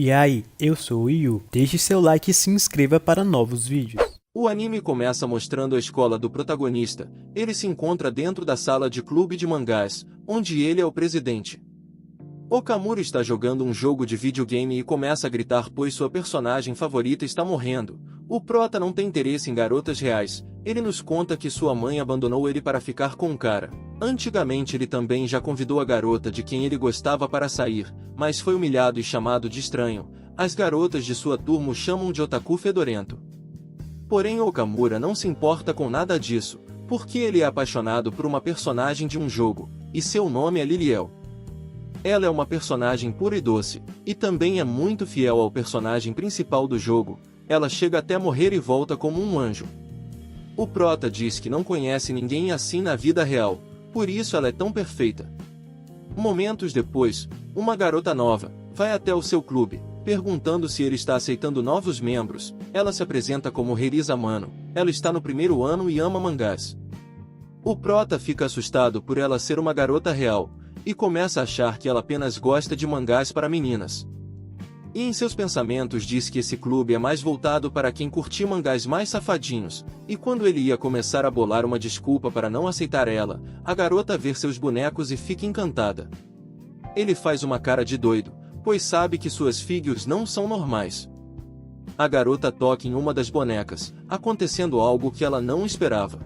E aí, eu sou o Yu. Deixe seu like e se inscreva para novos vídeos. O anime começa mostrando a escola do protagonista. Ele se encontra dentro da sala de clube de mangás, onde ele é o presidente. Okamura está jogando um jogo de videogame e começa a gritar pois sua personagem favorita está morrendo. O prota não tem interesse em garotas reais. Ele nos conta que sua mãe abandonou ele para ficar com um cara. Antigamente ele também já convidou a garota de quem ele gostava para sair, mas foi humilhado e chamado de estranho. As garotas de sua turma o chamam de otaku fedorento. Porém Okamura não se importa com nada disso, porque ele é apaixonado por uma personagem de um jogo, e seu nome é Liliel. Ela é uma personagem pura e doce, e também é muito fiel ao personagem principal do jogo. Ela chega até morrer e volta como um anjo. O prota diz que não conhece ninguém assim na vida real, por isso ela é tão perfeita. Momentos depois, uma garota nova vai até o seu clube, perguntando se ele está aceitando novos membros. Ela se apresenta como Rerisa Mano. Ela está no primeiro ano e ama mangás. O prota fica assustado por ela ser uma garota real, e começa a achar que ela apenas gosta de mangás para meninas. E em seus pensamentos diz que esse clube é mais voltado para quem curte mangás mais safadinhos, e quando ele ia começar a bolar uma desculpa para não aceitar ela, a garota vê seus bonecos e fica encantada. Ele faz uma cara de doido, pois sabe que suas figures não são normais. A garota toca em uma das bonecas, acontecendo algo que ela não esperava.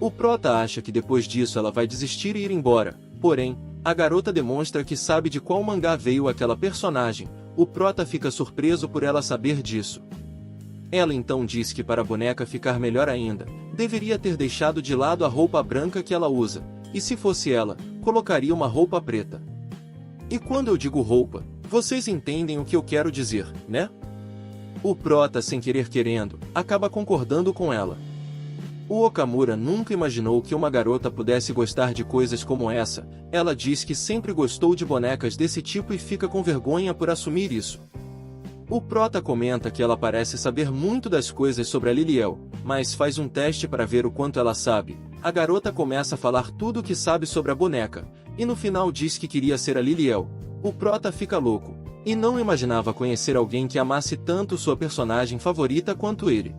O prota acha que depois disso ela vai desistir e ir embora, porém, a garota demonstra que sabe de qual mangá veio aquela personagem. O prota fica surpreso por ela saber disso. Ela então diz que para a boneca ficar melhor ainda, deveria ter deixado de lado a roupa branca que ela usa, e se fosse ela, colocaria uma roupa preta. E quando eu digo roupa, vocês entendem o que eu quero dizer, né? O prota, sem querer querendo, acaba concordando com ela. O Okamura nunca imaginou que uma garota pudesse gostar de coisas como essa. Ela diz que sempre gostou de bonecas desse tipo e fica com vergonha por assumir isso. O prota comenta que ela parece saber muito das coisas sobre a Liliel, mas faz um teste para ver o quanto ela sabe. A garota começa a falar tudo o que sabe sobre a boneca, e no final diz que queria ser a Liliel. O prota fica louco, e não imaginava conhecer alguém que amasse tanto sua personagem favorita quanto ele.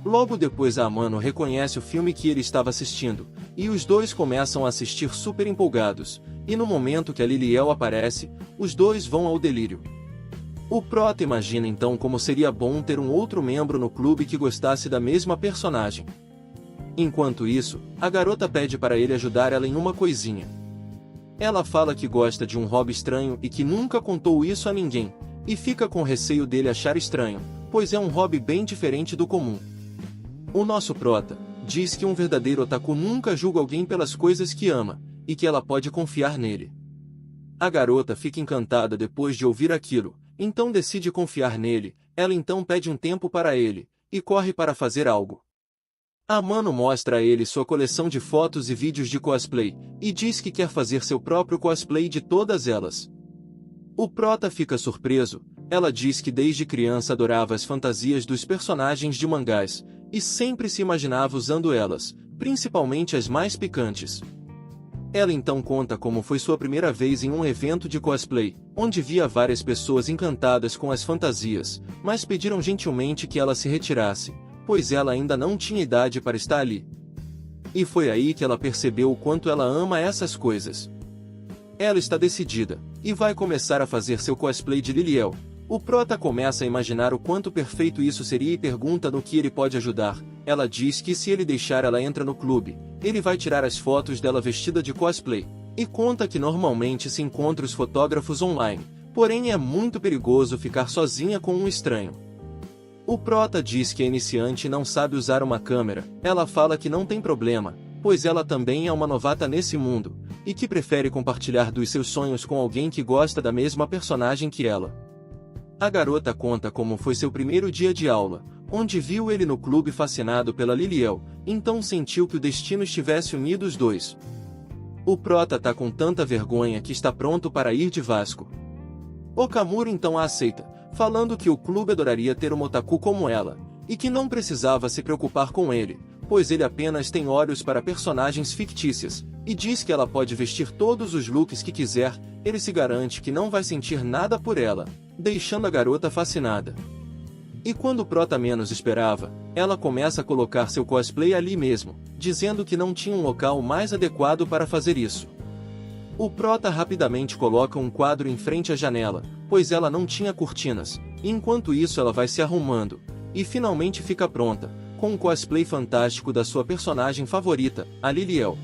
Logo depois a Amano reconhece o filme que ele estava assistindo, e os dois começam a assistir super empolgados, e no momento que a Liliel aparece, os dois vão ao delírio. O prota imagina então como seria bom ter um outro membro no clube que gostasse da mesma personagem. Enquanto isso, a garota pede para ele ajudar ela em uma coisinha. Ela fala que gosta de um hobby estranho e que nunca contou isso a ninguém, e fica com receio dele achar estranho, pois é um hobby bem diferente do comum. O nosso prota diz que um verdadeiro otaku nunca julga alguém pelas coisas que ama, e que ela pode confiar nele. A garota fica encantada depois de ouvir aquilo, então decide confiar nele. Ela então pede um tempo para ele, e corre para fazer algo. A Mano mostra a ele sua coleção de fotos e vídeos de cosplay, e diz que quer fazer seu próprio cosplay de todas elas. O prota fica surpreso. Ela diz que desde criança adorava as fantasias dos personagens de mangás, e sempre se imaginava usando elas, principalmente as mais picantes. Ela então conta como foi sua primeira vez em um evento de cosplay, onde via várias pessoas encantadas com as fantasias, mas pediram gentilmente que ela se retirasse, pois ela ainda não tinha idade para estar ali. E foi aí que ela percebeu o quanto ela ama essas coisas. Ela está decidida, e vai começar a fazer seu cosplay de Liliel. O prota começa a imaginar o quanto perfeito isso seria e pergunta no que ele pode ajudar. Ela diz que se ele deixar ela entra no clube, ele vai tirar as fotos dela vestida de cosplay, e conta que normalmente se encontra os fotógrafos online, porém é muito perigoso ficar sozinha com um estranho. O prota diz que é iniciante e não sabe usar uma câmera. Ela fala que não tem problema, pois ela também é uma novata nesse mundo, e que prefere compartilhar dos seus sonhos com alguém que gosta da mesma personagem que ela. A garota conta como foi seu primeiro dia de aula, onde viu ele no clube fascinado pela Liliel, então sentiu que o destino estivesse unido os dois. O prota tá com tanta vergonha que está pronto para ir de Vasco. Okamura então a aceita, falando que o clube adoraria ter uma otaku como ela, e que não precisava se preocupar com ele, pois ele apenas tem olhos para personagens fictícias, e diz que ela pode vestir todos os looks que quiser. Ele se garante que não vai sentir nada por ela, deixando a garota fascinada. E quando o prota menos esperava, ela começa a colocar seu cosplay ali mesmo, dizendo que não tinha um local mais adequado para fazer isso. O prota rapidamente coloca um quadro em frente à janela, pois ela não tinha cortinas, e enquanto isso ela vai se arrumando, e finalmente fica pronta, com um cosplay fantástico da sua personagem favorita, a Liliel.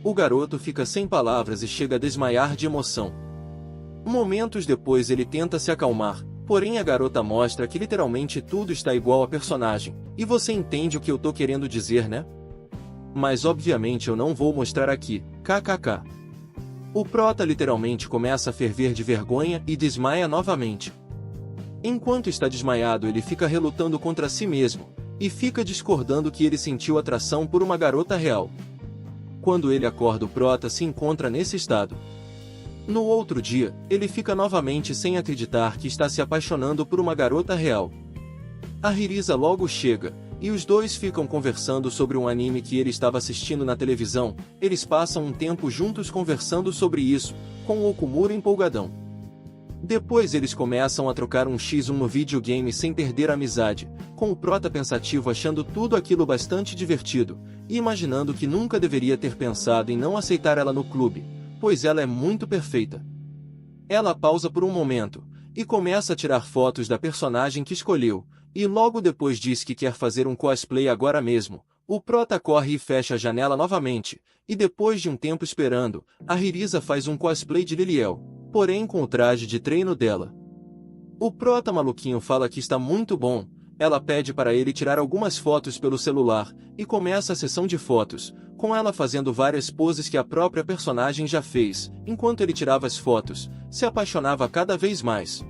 O garoto fica sem palavras e chega a desmaiar de emoção. Momentos depois ele tenta se acalmar, porém a garota mostra que literalmente tudo está igual à personagem, e você entende o que eu tô querendo dizer, né? Mas obviamente eu não vou mostrar aqui, kkk. O prota literalmente começa a ferver de vergonha e desmaia novamente. Enquanto está desmaiado ele fica relutando contra si mesmo, e fica discordando que ele sentiu atração por uma garota real. Quando ele acorda o prota se encontra nesse estado. No outro dia, ele fica novamente sem acreditar que está se apaixonando por uma garota real. A Hirisa logo chega, e os dois ficam conversando sobre um anime que ele estava assistindo na televisão. Eles passam um tempo juntos conversando sobre isso, com o Okumura empolgadão. Depois eles começam a trocar um x1 no videogame sem perder a amizade, com o prota pensativo achando tudo aquilo bastante divertido, e imaginando que nunca deveria ter pensado em não aceitar ela no clube, pois ela é muito perfeita. Ela pausa por um momento, e começa a tirar fotos da personagem que escolheu, e logo depois diz que quer fazer um cosplay agora mesmo. O prota corre e fecha a janela novamente, e depois de um tempo esperando, a Hirisa faz um cosplay de Liliel, porém com o traje de treino dela. O prota maluquinho fala que está muito bom, ela pede para ele tirar algumas fotos pelo celular, e começa a sessão de fotos, com ela fazendo várias poses que a própria personagem já fez. Enquanto ele tirava as fotos, se apaixonava cada vez mais.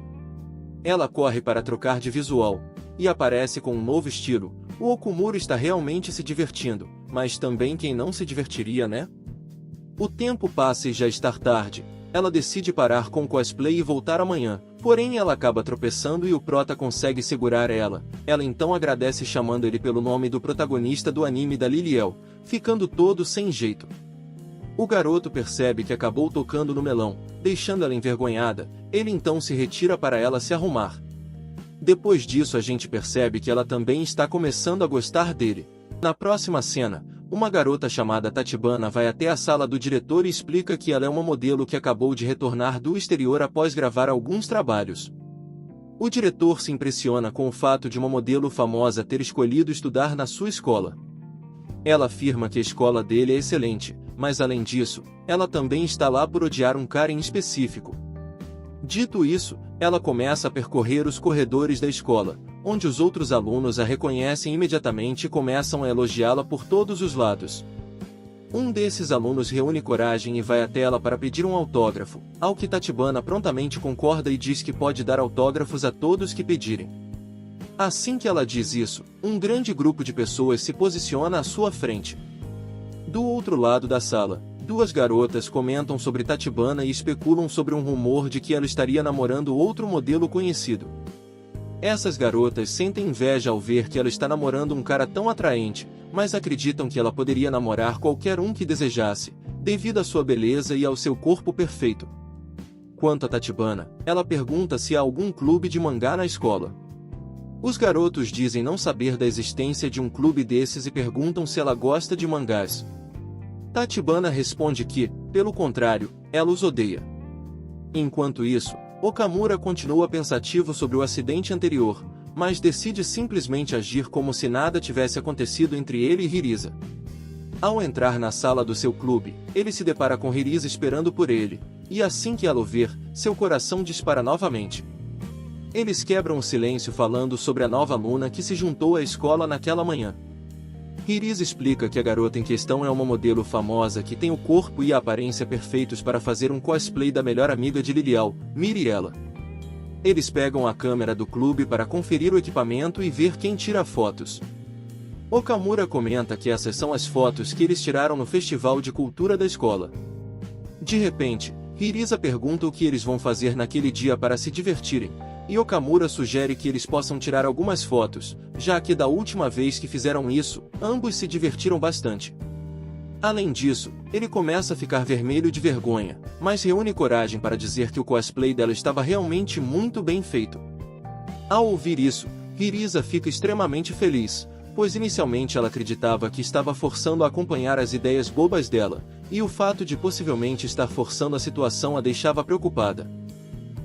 Ela corre para trocar de visual, e aparece com um novo estilo. O Okumura está realmente se divertindo, mas também quem não se divertiria, né? O tempo passa e já está tarde. Ela decide parar com o cosplay e voltar amanhã, porém ela acaba tropeçando e o prota consegue segurar ela. Ela então agradece chamando ele pelo nome do protagonista do anime da Liliel, ficando todo sem jeito. O garoto percebe que acabou tocando no melão, deixando ela envergonhada. Ele então se retira para ela se arrumar. Depois disso a gente percebe que ela também está começando a gostar dele. Na próxima cena, uma garota chamada Tatibana vai até a sala do diretor e explica que ela é uma modelo que acabou de retornar do exterior após gravar alguns trabalhos. O diretor se impressiona com o fato de uma modelo famosa ter escolhido estudar na sua escola. Ela afirma que a escola dele é excelente, mas além disso, ela também está lá por odiar um cara em específico. Dito isso, ela começa a percorrer os corredores da escola, onde os outros alunos a reconhecem imediatamente e começam a elogiá-la por todos os lados. Um desses alunos reúne coragem e vai até ela para pedir um autógrafo, ao que Tatibana prontamente concorda e diz que pode dar autógrafos a todos que pedirem. Assim que ela diz isso, um grande grupo de pessoas se posiciona à sua frente. Do outro lado da sala, duas garotas comentam sobre Tatibana e especulam sobre um rumor de que ela estaria namorando outro modelo conhecido. Essas garotas sentem inveja ao ver que ela está namorando um cara tão atraente, mas acreditam que ela poderia namorar qualquer um que desejasse, devido à sua beleza e ao seu corpo perfeito. Quanto a Tatibana, ela pergunta se há algum clube de mangá na escola. Os garotos dizem não saber da existência de um clube desses e perguntam se ela gosta de mangás. Tatibana responde que, pelo contrário, ela os odeia. Enquanto isso, Okamura continua pensativo sobre o acidente anterior, mas decide simplesmente agir como se nada tivesse acontecido entre ele e Hirisa. Ao entrar na sala do seu clube, ele se depara com Hirisa esperando por ele, e assim que ela o ver, seu coração dispara novamente. Eles quebram o silêncio falando sobre a nova aluna que se juntou à escola naquela manhã. Hirisa explica que a garota em questão é uma modelo famosa que tem o corpo e a aparência perfeitos para fazer um cosplay da melhor amiga de Liliel, Miriela. Eles pegam a câmera do clube para conferir o equipamento e ver quem tira fotos. Okamura comenta que essas são as fotos que eles tiraram no Festival de Cultura da escola. De repente, Hirisa pergunta o que eles vão fazer naquele dia para se divertirem, e Okamura sugere que eles possam tirar algumas fotos, já que da última vez que fizeram isso, ambos se divertiram bastante. Além disso, ele começa a ficar vermelho de vergonha, mas reúne coragem para dizer que o cosplay dela estava realmente muito bem feito. Ao ouvir isso, Hirisa fica extremamente feliz, pois inicialmente ela acreditava que estava forçando a acompanhar as ideias bobas dela, e o fato de possivelmente estar forçando a situação a deixava preocupada.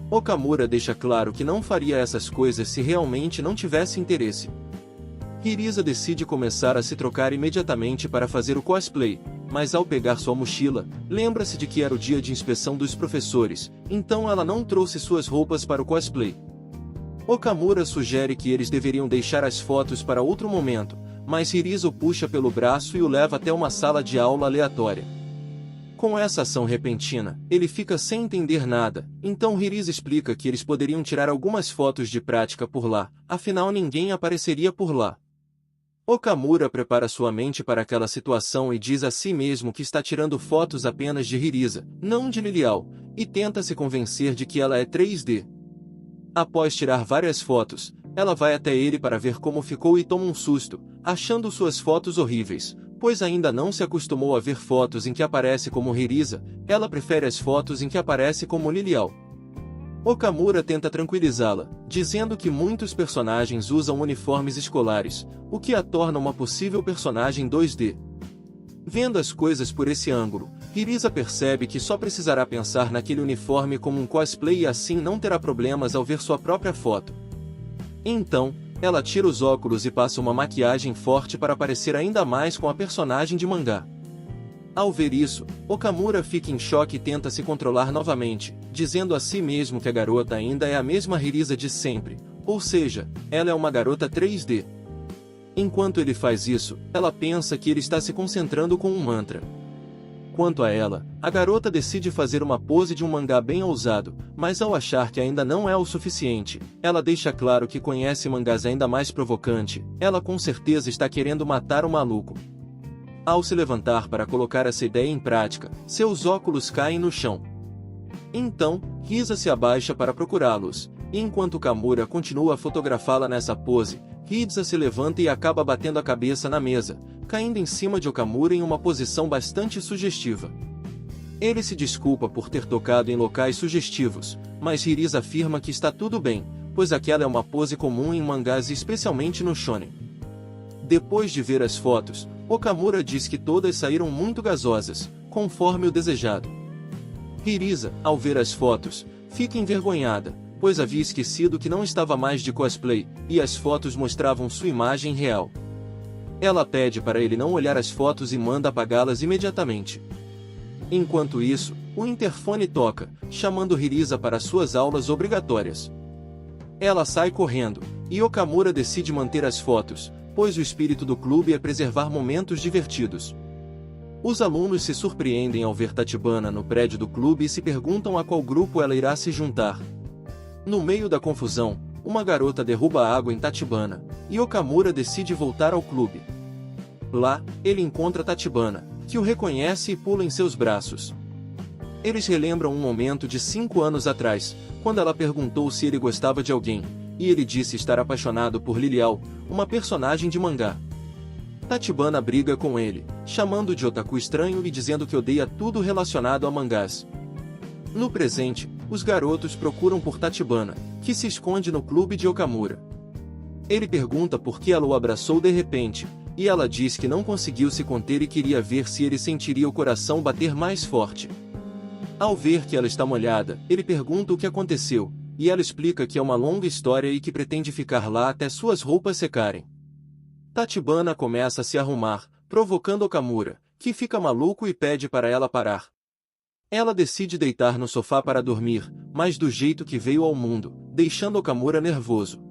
Okamura deixa claro que não faria essas coisas se realmente não tivesse interesse. Hirisa decide começar a se trocar imediatamente para fazer o cosplay, mas ao pegar sua mochila, lembra-se de que era o dia de inspeção dos professores, então ela não trouxe suas roupas para o cosplay. Okamura sugere que eles deveriam deixar as fotos para outro momento, mas Hirisa o puxa pelo braço e o leva até uma sala de aula aleatória. Com essa ação repentina, ele fica sem entender nada, então Hirisa explica que eles poderiam tirar algumas fotos de prática por lá, afinal ninguém apareceria por lá. Okamura prepara sua mente para aquela situação e diz a si mesmo que está tirando fotos apenas de Hirisa, não de Lilial, e tenta se convencer de que ela é 3D. Após tirar várias fotos, ela vai até ele para ver como ficou e toma um susto, achando suas fotos horríveis, pois ainda não se acostumou a ver fotos em que aparece como Hirisa, ela prefere as fotos em que aparece como Lilial. Okamura tenta tranquilizá-la, dizendo que muitos personagens usam uniformes escolares, o que a torna uma possível personagem 2D. Vendo as coisas por esse ângulo, Hirisa percebe que só precisará pensar naquele uniforme como um cosplay e assim não terá problemas ao ver sua própria foto. Então, ela tira os óculos e passa uma maquiagem forte para parecer ainda mais com a personagem de mangá. Ao ver isso, Okamura fica em choque e tenta se controlar novamente, dizendo a si mesmo que a garota ainda é a mesma Hirisa de sempre, ou seja, ela é uma garota 3D. Enquanto ele faz isso, ela pensa que ele está se concentrando com um mantra. Quanto a ela, a garota decide fazer uma pose de um mangá bem ousado, mas ao achar que ainda não é o suficiente, ela deixa claro que conhece mangás ainda mais provocante, ela com certeza está querendo matar o maluco. Ao se levantar para colocar essa ideia em prática, seus óculos caem no chão. Então, Risa se abaixa para procurá-los, e enquanto Kamura continua a fotografá-la nessa pose, Hirisa se levanta e acaba batendo a cabeça na mesa, caindo em cima de Okamura em uma posição bastante sugestiva. Ele se desculpa por ter tocado em locais sugestivos, mas Hirisa afirma que está tudo bem, pois aquela é uma pose comum em mangás e especialmente no shonen. Depois de ver as fotos, Okamura diz que todas saíram muito gasosas, conforme o desejado. Hirisa, ao ver as fotos, fica envergonhada, pois havia esquecido que não estava mais de cosplay, e as fotos mostravam sua imagem real. Ela pede para ele não olhar as fotos e manda apagá-las imediatamente. Enquanto isso, o interfone toca, chamando Hirisa para suas aulas obrigatórias. Ela sai correndo, e Okamura decide manter as fotos, pois o espírito do clube é preservar momentos divertidos. Os alunos se surpreendem ao ver Tachibana no prédio do clube e se perguntam a qual grupo ela irá se juntar. No meio da confusão, uma garota derruba água em Tachibana, e Okamura decide voltar ao clube. Lá, ele encontra Tachibana, que o reconhece e pula em seus braços. Eles relembram um momento de 5 anos atrás, quando ela perguntou se ele gostava de alguém, e ele disse estar apaixonado por Lilial, uma personagem de mangá. Tachibana briga com ele, chamando de otaku estranho e dizendo que odeia tudo relacionado a mangás. No presente, os garotos procuram por Tachibana, que se esconde no clube de Okamura. Ele pergunta por que ela o abraçou de repente, e ela diz que não conseguiu se conter e queria ver se ele sentiria o coração bater mais forte. Ao ver que ela está molhada, ele pergunta o que aconteceu, e ela explica que é uma longa história e que pretende ficar lá até suas roupas secarem. Tachibana começa a se arrumar, provocando Okamura, que fica maluco e pede para ela parar. Ela decide deitar no sofá para dormir, mas do jeito que veio ao mundo, deixando Okamura nervoso.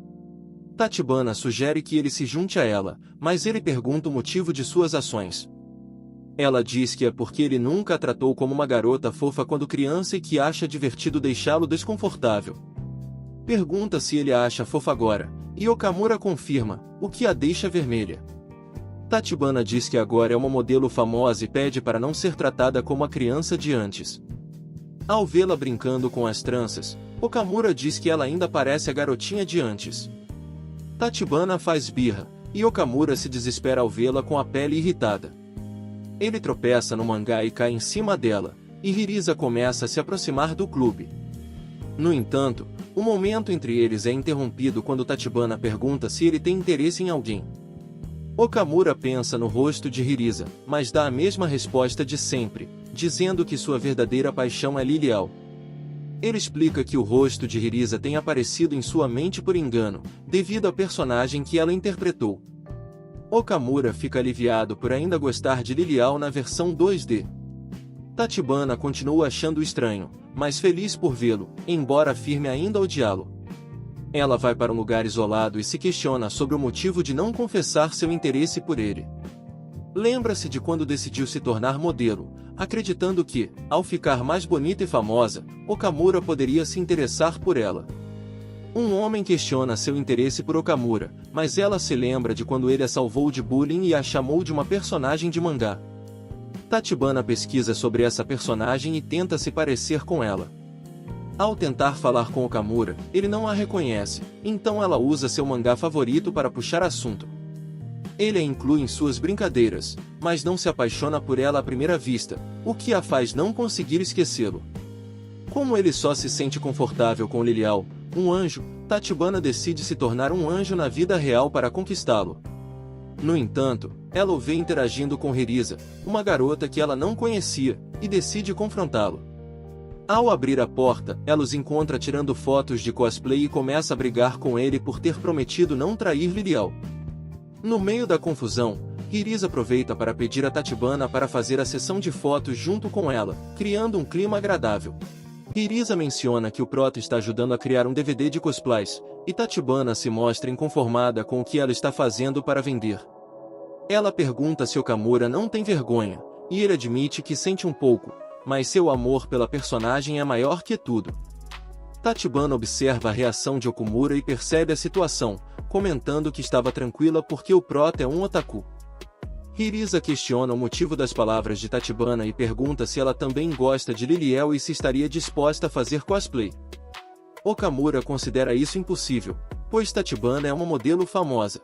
Tachibana sugere que ele se junte a ela, mas ele pergunta o motivo de suas ações. Ela diz que é porque ele nunca a tratou como uma garota fofa quando criança e que acha divertido deixá-lo desconfortável. Pergunta se ele a acha fofa agora, e Okamura confirma, o que a deixa vermelha. Tachibana diz que agora é uma modelo famosa e pede para não ser tratada como a criança de antes. Ao vê-la brincando com as tranças, Okamura diz que ela ainda parece a garotinha de antes. Tachibana faz birra, e Okamura se desespera ao vê-la com a pele irritada. Ele tropeça no mangá e cai em cima dela, e Hirisa começa a se aproximar do clube. No entanto, o momento entre eles é interrompido quando Tachibana pergunta se ele tem interesse em alguém. Okamura pensa no rosto de Hirisa, mas dá a mesma resposta de sempre, dizendo que sua verdadeira paixão é Lilial. Ele explica que o rosto de Hirisa tem aparecido em sua mente por engano, devido à personagem que ela interpretou. Okamura fica aliviado por ainda gostar de Lilial na versão 2D. Tachibana continua achando estranho, mas feliz por vê-lo, embora afirme ainda odiá-lo. Ela vai para um lugar isolado e se questiona sobre o motivo de não confessar seu interesse por ele. Lembra-se de quando decidiu se tornar modelo, acreditando que, ao ficar mais bonita e famosa, Okamura poderia se interessar por ela. Um homem questiona seu interesse por Okamura, mas ela se lembra de quando ele a salvou de bullying e a chamou de uma personagem de mangá. Tachibana pesquisa sobre essa personagem e tenta se parecer com ela. Ao tentar falar com Okamura, ele não a reconhece, então ela usa seu mangá favorito para puxar assunto. Ele a inclui em suas brincadeiras, mas não se apaixona por ela à primeira vista, o que a faz não conseguir esquecê-lo. Como ele só se sente confortável com Lilial, um anjo, Tachibana decide se tornar um anjo na vida real para conquistá-lo. No entanto, ela o vê interagindo com Hirisa, uma garota que ela não conhecia, e decide confrontá-lo. Ao abrir a porta, ela os encontra tirando fotos de cosplay e começa a brigar com ele por ter prometido não trair Lilial. No meio da confusão, Hirisa aproveita para pedir a Tachibana para fazer a sessão de fotos junto com ela, criando um clima agradável. Hirisa menciona que o Prota está ajudando a criar um DVD de cosplays, e Tachibana se mostra inconformada com o que ela está fazendo para vender. Ela pergunta se Okamura não tem vergonha, e ele admite que sente um pouco, mas seu amor pela personagem é maior que tudo. Tachibana observa a reação de Okamura e percebe a situação, comentando que estava tranquila porque o Prota é um otaku. Hirisa questiona o motivo das palavras de Tachibana e pergunta se ela também gosta de Lilial e se estaria disposta a fazer cosplay. Okamura considera isso impossível, pois Tachibana é uma modelo famosa.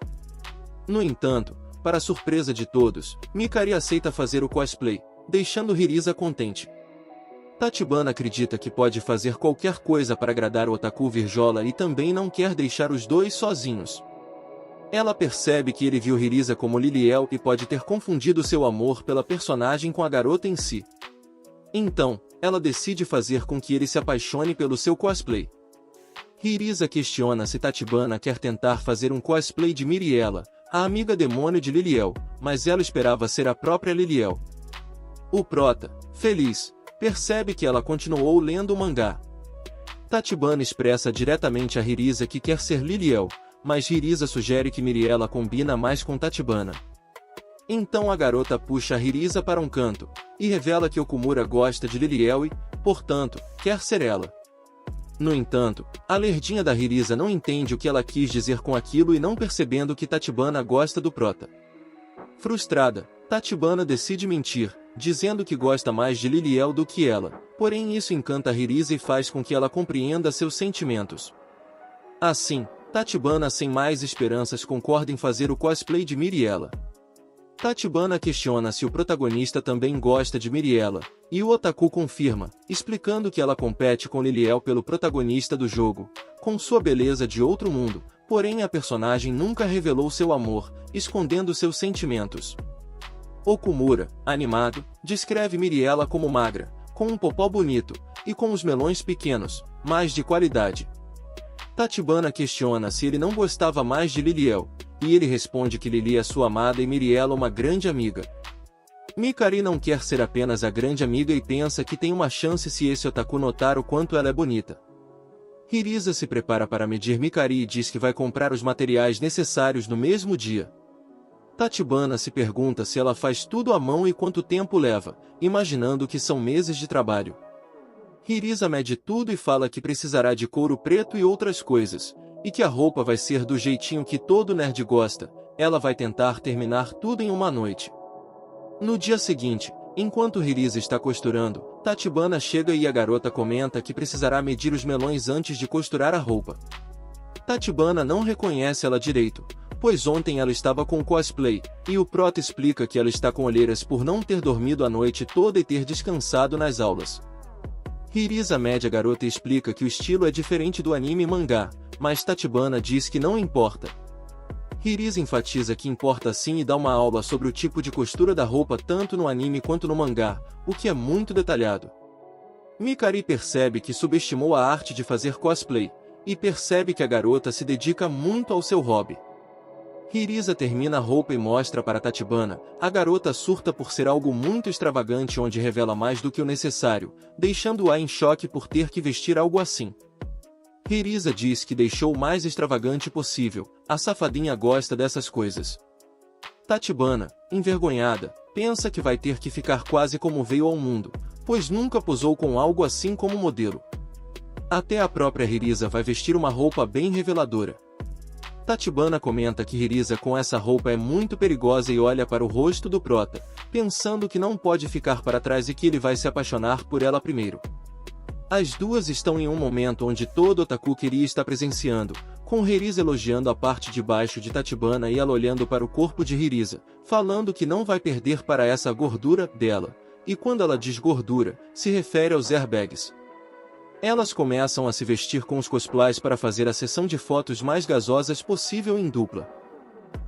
No entanto, para surpresa de todos, Mikari aceita fazer o cosplay, deixando Hirisa contente. Tachibana acredita que pode fazer qualquer coisa para agradar o otaku virjola e também não quer deixar os dois sozinhos. Ela percebe que ele viu Hirisa como Lilial e pode ter confundido seu amor pela personagem com a garota em si. Então, ela decide fazer com que ele se apaixone pelo seu cosplay. Hirisa questiona se Tachibana quer tentar fazer um cosplay de Miriela, a amiga demônio de Lilial, mas ela esperava ser a própria Lilial. O Prota, feliz, percebe que ela continuou lendo o mangá. Tachibana expressa diretamente a Hirisa que quer ser Lilial, mas Hirisa sugere que Miriela combina mais com Tachibana. Então a garota puxa a Hirisa para um canto, e revela que Okumura gosta de Lilial e, portanto, quer ser ela. No entanto, a lerdinha da Hirisa não entende o que ela quis dizer com aquilo e não percebendo que Tachibana gosta do Prota. Frustrada, Tachibana decide mentir, dizendo que gosta mais de Lilial do que ela, porém isso encanta Hirisa e faz com que ela compreenda seus sentimentos. Assim, Tachibana sem mais esperanças concorda em fazer o cosplay de Miriela. Tachibana questiona se o protagonista também gosta de Miriela, e o otaku confirma, explicando que ela compete com Lilial pelo protagonista do jogo, com sua beleza de outro mundo, porém a personagem nunca revelou seu amor, escondendo seus sentimentos. Okumura, animado, descreve Miriela como magra, com um popó bonito, e com os melões pequenos, mas de qualidade. Tachibana questiona se ele não gostava mais de Lilial, e ele responde que Lili é sua amada e Miriela uma grande amiga. Mikari não quer ser apenas a grande amiga e pensa que tem uma chance se esse otaku notar o quanto ela é bonita. Hirisa se prepara para medir Mikari e diz que vai comprar os materiais necessários no mesmo dia. Tachibana se pergunta se ela faz tudo à mão e quanto tempo leva, imaginando que são meses de trabalho. Hirisa mede tudo e fala que precisará de couro preto e outras coisas, e que a roupa vai ser do jeitinho que todo nerd gosta. Ela vai tentar terminar tudo em uma noite. No dia seguinte, enquanto Hirisa está costurando, Tachibana chega e a garota comenta que precisará medir os melões antes de costurar a roupa. Tachibana não reconhece ela direito, pois ontem ela estava com cosplay, e o prota explica que ela está com olheiras por não ter dormido a noite toda e ter descansado nas aulas. Hirisa mede a garota e explica que o estilo é diferente do anime e mangá, mas Tachibana diz que não importa. Hirisa enfatiza que importa sim e dá uma aula sobre o tipo de costura da roupa tanto no anime quanto no mangá, o que é muito detalhado. Mikari percebe que subestimou a arte de fazer cosplay, e percebe que a garota se dedica muito ao seu hobby. Hirisa termina a roupa e mostra para Tachibana. A garota surta por ser algo muito extravagante onde revela mais do que o necessário, deixando-a em choque por ter que vestir algo assim. Hirisa diz que deixou o mais extravagante possível, a safadinha gosta dessas coisas. Tachibana, envergonhada, pensa que vai ter que ficar quase como veio ao mundo, pois nunca posou com algo assim como modelo. Até a própria Hirisa vai vestir uma roupa bem reveladora. Tachibana comenta que Hirisa com essa roupa é muito perigosa e olha para o rosto do prota, pensando que não pode ficar para trás e que ele vai se apaixonar por ela primeiro. As duas estão em um momento onde todo otaku queria estar presenciando, com Hirisa elogiando a parte de baixo de Tachibana e ela olhando para o corpo de Hirisa, falando que não vai perder para essa gordura dela, e quando ela diz gordura, se refere aos airbags. Elas começam a se vestir com os cosplays para fazer a sessão de fotos mais gasosas possível em dupla.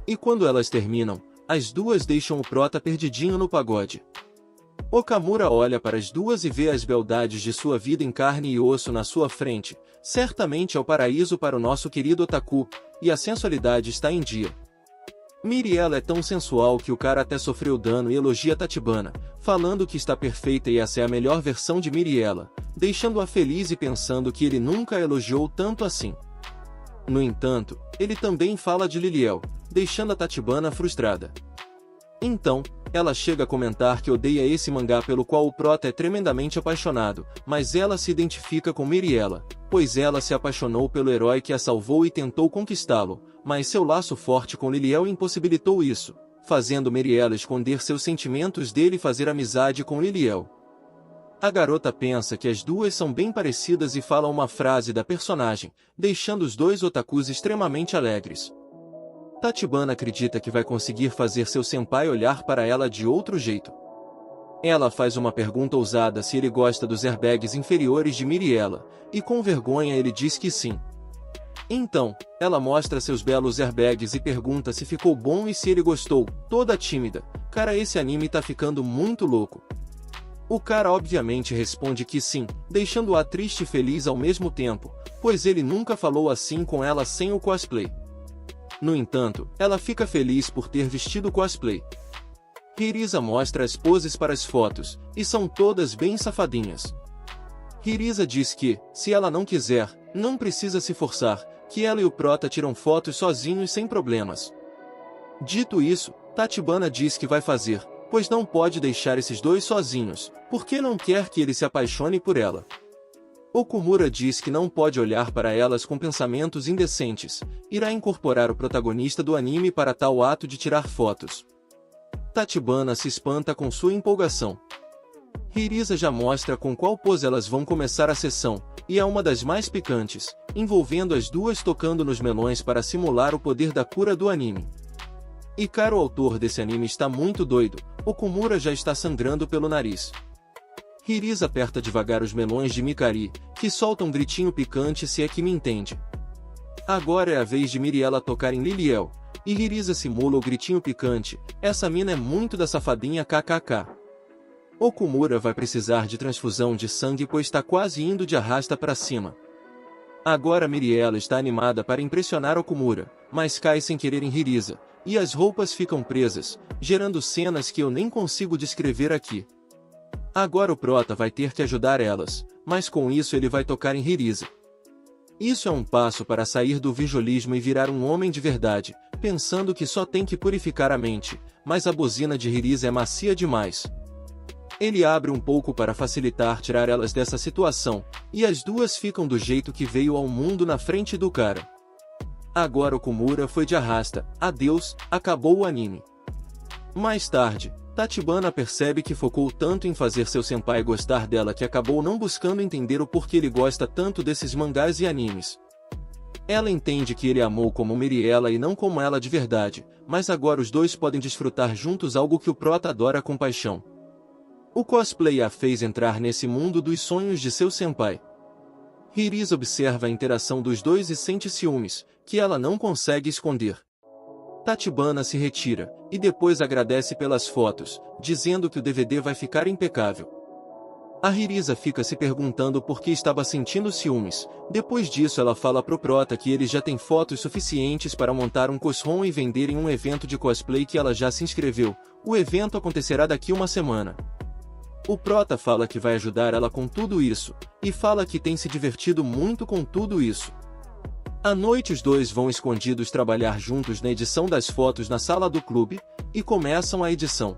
E quando elas terminam, as duas deixam o prota perdidinho no pagode. Okamura olha para as duas e vê as beldades de sua vida em carne e osso na sua frente. Certamente é o paraíso para o nosso querido otaku, e a sensualidade está em dia. Miriela é tão sensual que o cara até sofreu dano e elogia Tachibana, falando que está perfeita e essa é a melhor versão de Miriela, deixando-a feliz e pensando que ele nunca a elogiou tanto assim. No entanto, ele também fala de Liliel, deixando a Tachibana frustrada. Então, ela chega a comentar que odeia esse mangá pelo qual o prota é tremendamente apaixonado, mas ela se identifica com Miriela, pois ela se apaixonou pelo herói que a salvou e tentou conquistá-lo, mas seu laço forte com Liliel impossibilitou isso, fazendo Miriela esconder seus sentimentos dele e fazer amizade com Liliel. A garota pensa que as duas são bem parecidas e fala uma frase da personagem, deixando os dois otakus extremamente alegres. Tachibana acredita que vai conseguir fazer seu senpai olhar para ela de outro jeito. Ela faz uma pergunta ousada se ele gosta dos airbags inferiores de Miriela, e com vergonha ele diz que sim. Então, ela mostra seus belos airbags e pergunta se ficou bom e se ele gostou, toda tímida. Cara, esse anime tá ficando muito louco. O cara obviamente responde que sim, deixando-a triste e feliz ao mesmo tempo, pois ele nunca falou assim com ela sem o cosplay. No entanto, ela fica feliz por ter vestido o cosplay. Hirisa mostra as poses para as fotos, e são todas bem safadinhas. Hirisa diz que, se ela não quiser, não precisa se forçar, que ela e o prota tiram fotos sozinhos sem problemas. Dito isso, Tachibana diz que vai fazer, pois não pode deixar esses dois sozinhos, porque não quer que ele se apaixone por ela. Okumura diz que não pode olhar para elas com pensamentos indecentes, irá incorporar o protagonista do anime para tal ato de tirar fotos. Tachibana se espanta com sua empolgação. Hirisa já mostra com qual pose elas vão começar a sessão, e é uma das mais picantes, envolvendo as duas tocando nos melões para simular o poder da cura do anime. E cara, o autor desse anime está muito doido, Okumura já está sangrando pelo nariz. Hirisa aperta devagar os melões de Mikari, que solta um gritinho picante se é que me entende. Agora é a vez de Miriela tocar em Liliel, e Hirisa simula o gritinho picante, essa mina é muito da safadinha kkk. Okumura vai precisar de transfusão de sangue pois está quase indo de arrasta para cima. Agora Miriela está animada para impressionar Okumura, mas cai sem querer em Hirisa, e as roupas ficam presas, gerando cenas que eu nem consigo descrever aqui. Agora o prota vai ter que ajudar elas, mas com isso ele vai tocar em Hirisa. Isso é um passo para sair do vijolismo e virar um homem de verdade, pensando que só tem que purificar a mente, mas a buzina de Hirisa é macia demais. Ele abre um pouco para facilitar tirar elas dessa situação, e as duas ficam do jeito que veio ao mundo na frente do cara. Agora Okumura foi de arrasta, adeus, acabou o anime. Mais tarde, Tachibana percebe que focou tanto em fazer seu senpai gostar dela que acabou não buscando entender o porquê ele gosta tanto desses mangás e animes. Ela entende que ele a amou como Miriela e não como ela de verdade, mas agora os dois podem desfrutar juntos algo que o prota adora com paixão. O cosplay a fez entrar nesse mundo dos sonhos de seu senpai. Hirisa observa a interação dos dois e sente ciúmes, que ela não consegue esconder. Tachibana se retira, e depois agradece pelas fotos, dizendo que o DVD vai ficar impecável. A Hirisa fica se perguntando por que estava sentindo ciúmes. Depois disso ela fala pro prota que eles já têm fotos suficientes para montar um cosron e vender em um evento de cosplay que ela já se inscreveu. O evento acontecerá daqui uma semana. O prota fala que vai ajudar ela com tudo isso, e fala que tem se divertido muito com tudo isso. À noite os dois vão escondidos trabalhar juntos na edição das fotos na sala do clube, e começam a edição.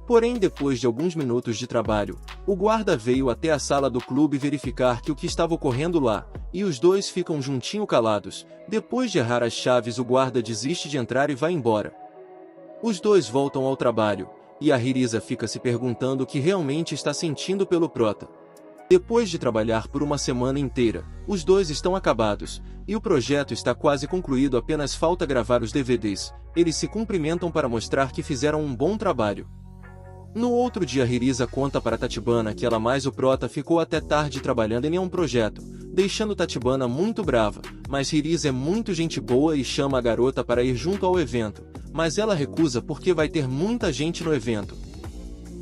Porém, depois de alguns minutos de trabalho, o guarda veio até a sala do clube verificar que o que estava ocorrendo lá, e os dois ficam juntinho calados. Depois de errar as chaves, o guarda desiste de entrar e vai embora. Os dois voltam ao trabalho, e a Hirisa fica se perguntando o que realmente está sentindo pelo prota. Depois de trabalhar por uma semana inteira, os dois estão acabados, e o projeto está quase concluído, apenas falta gravar os DVDs. Eles se cumprimentam para mostrar que fizeram um bom trabalho. No outro dia Hirisa conta para Tachibana que ela mais o prota ficou até tarde trabalhando em um projeto, deixando Tachibana muito brava, mas Hirisa é muito gente boa e chama a garota para ir junto ao evento, mas ela recusa porque vai ter muita gente no evento.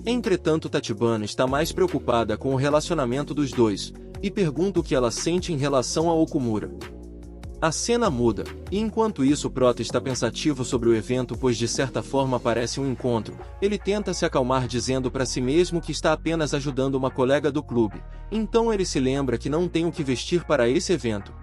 Entretanto, Tachibana está mais preocupada com o relacionamento dos dois, e pergunta o que ela sente em relação a Okumura. A cena muda, e enquanto isso o prota está pensativo sobre o evento, pois de certa forma parece um encontro. Ele tenta se acalmar dizendo para si mesmo que está apenas ajudando uma colega do clube, então ele se lembra que não tem o que vestir para esse evento.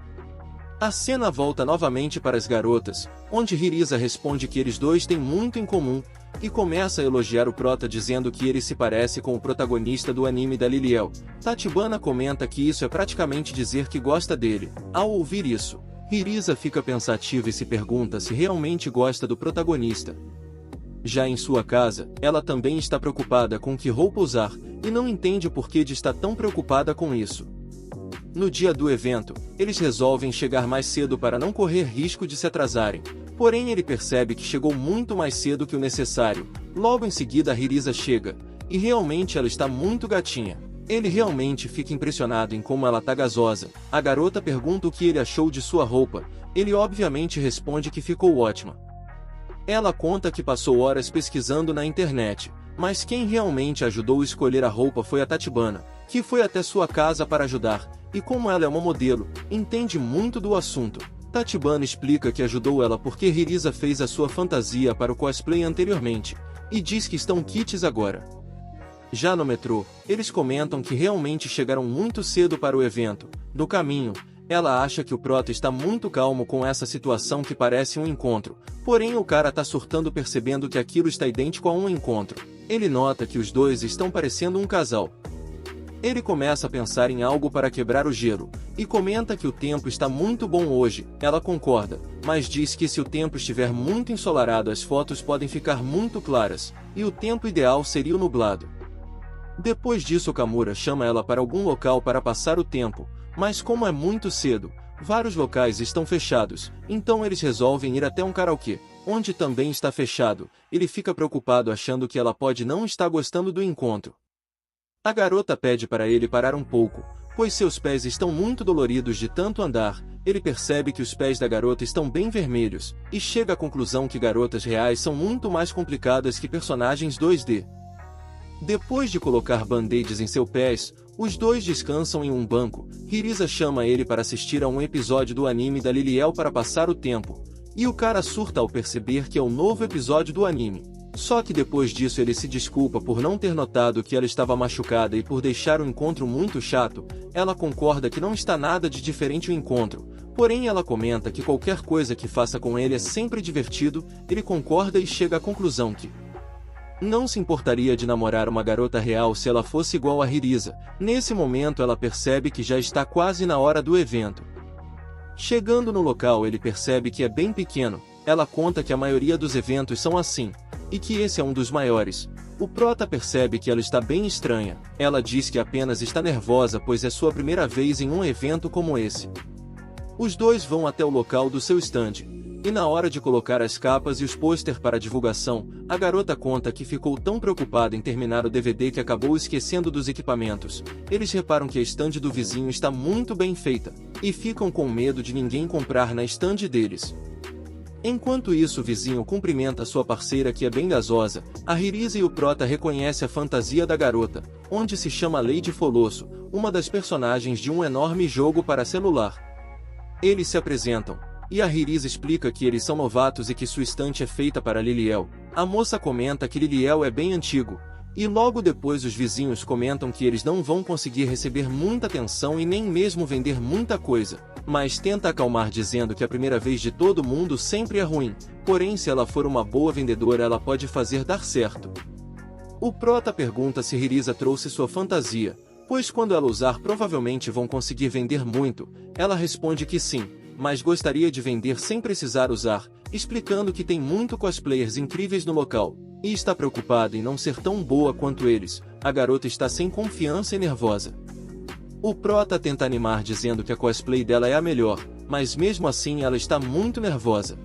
A cena volta novamente para as garotas, onde Hirisa responde que eles dois têm muito em comum, e começa a elogiar o prota dizendo que ele se parece com o protagonista do anime da Liliel. Tachibana comenta que isso é praticamente dizer que gosta dele. Ao ouvir isso, Hirisa fica pensativa e se pergunta se realmente gosta do protagonista. Já em sua casa, ela também está preocupada com que roupa usar, e não entende o porquê de estar tão preocupada com isso. No dia do evento, eles resolvem chegar mais cedo para não correr risco de se atrasarem, porém ele percebe que chegou muito mais cedo que o necessário. Logo em seguida a Hirisa chega, e realmente ela está muito gatinha. Ele realmente fica impressionado em como ela tá gasosa. A garota pergunta o que ele achou de sua roupa, ele obviamente responde que ficou ótima. Ela conta que passou horas pesquisando na internet, mas quem realmente ajudou a escolher a roupa foi a Tachibana, que foi até sua casa para ajudar, e como ela é uma modelo, entende muito do assunto. Tachibana explica que ajudou ela porque Hirisa fez a sua fantasia para o cosplay anteriormente, e diz que estão kits agora. Já no metrô, eles comentam que realmente chegaram muito cedo para o evento. No caminho, ela acha que o prota está muito calmo com essa situação que parece um encontro, porém o cara tá surtando percebendo que aquilo está idêntico a um encontro. Ele nota que os dois estão parecendo um casal. Ele começa a pensar em algo para quebrar o gelo, e comenta que o tempo está muito bom hoje. Ela concorda, mas diz que se o tempo estiver muito ensolarado as fotos podem ficar muito claras, e o tempo ideal seria o nublado. Depois disso Okamura chama ela para algum local para passar o tempo, mas como é muito cedo, vários locais estão fechados, então eles resolvem ir até um karaokê, onde também está fechado. Ele fica preocupado achando que ela pode não estar gostando do encontro. A garota pede para ele parar um pouco, pois seus pés estão muito doloridos de tanto andar. Ele percebe que os pés da garota estão bem vermelhos, e chega à conclusão que garotas reais são muito mais complicadas que personagens 2D. Depois de colocar band-aids em seus pés, os dois descansam em um banco. Hirisa chama ele para assistir a um episódio do anime da Liliel para passar o tempo, e o cara surta ao perceber que é o novo episódio do anime. Só que depois disso ele se desculpa por não ter notado que ela estava machucada e por deixar o encontro muito chato. Ela concorda que não está nada de diferente o encontro, porém ela comenta que qualquer coisa que faça com ele é sempre divertido. Ele concorda e chega à conclusão que não se importaria de namorar uma garota real se ela fosse igual a Hirisa. Nesse momento ela percebe que já está quase na hora do evento. Chegando no local ele percebe que é bem pequeno. Ela conta que a maioria dos eventos são assim, e que esse é um dos maiores. O prota percebe que ela está bem estranha. Ela diz que apenas está nervosa pois é sua primeira vez em um evento como esse. Os dois vão até o local do seu stand. E na hora de colocar as capas e os pôster para divulgação, a garota conta que ficou tão preocupada em terminar o DVD que acabou esquecendo dos equipamentos. Eles reparam que a stand do vizinho está muito bem feita, e ficam com medo de ninguém comprar na stand deles. Enquanto isso, o vizinho cumprimenta sua parceira que é bem gasosa. A Ririza e o prota reconhecem a fantasia da garota, onde se chama Lady Folosso, uma das personagens de um enorme jogo para celular. Eles se apresentam, e a Ririza explica que eles são novatos e que sua estante é feita para Liliel. A moça comenta que Liliel é bem antigo, e logo depois os vizinhos comentam que eles não vão conseguir receber muita atenção e nem mesmo vender muita coisa, mas tenta acalmar dizendo que a primeira vez de todo mundo sempre é ruim, porém se ela for uma boa vendedora ela pode fazer dar certo. O prota pergunta se Ririza trouxe sua fantasia, pois quando ela usar provavelmente vão conseguir vender muito. Ela responde que sim, mas gostaria de vender sem precisar usar, explicando que tem muito cosplayers incríveis no local, e está preocupada em não ser tão boa quanto eles. A garota está sem confiança e nervosa. O prota tenta animar dizendo que a cosplay dela é a melhor, mas mesmo assim ela está muito nervosa.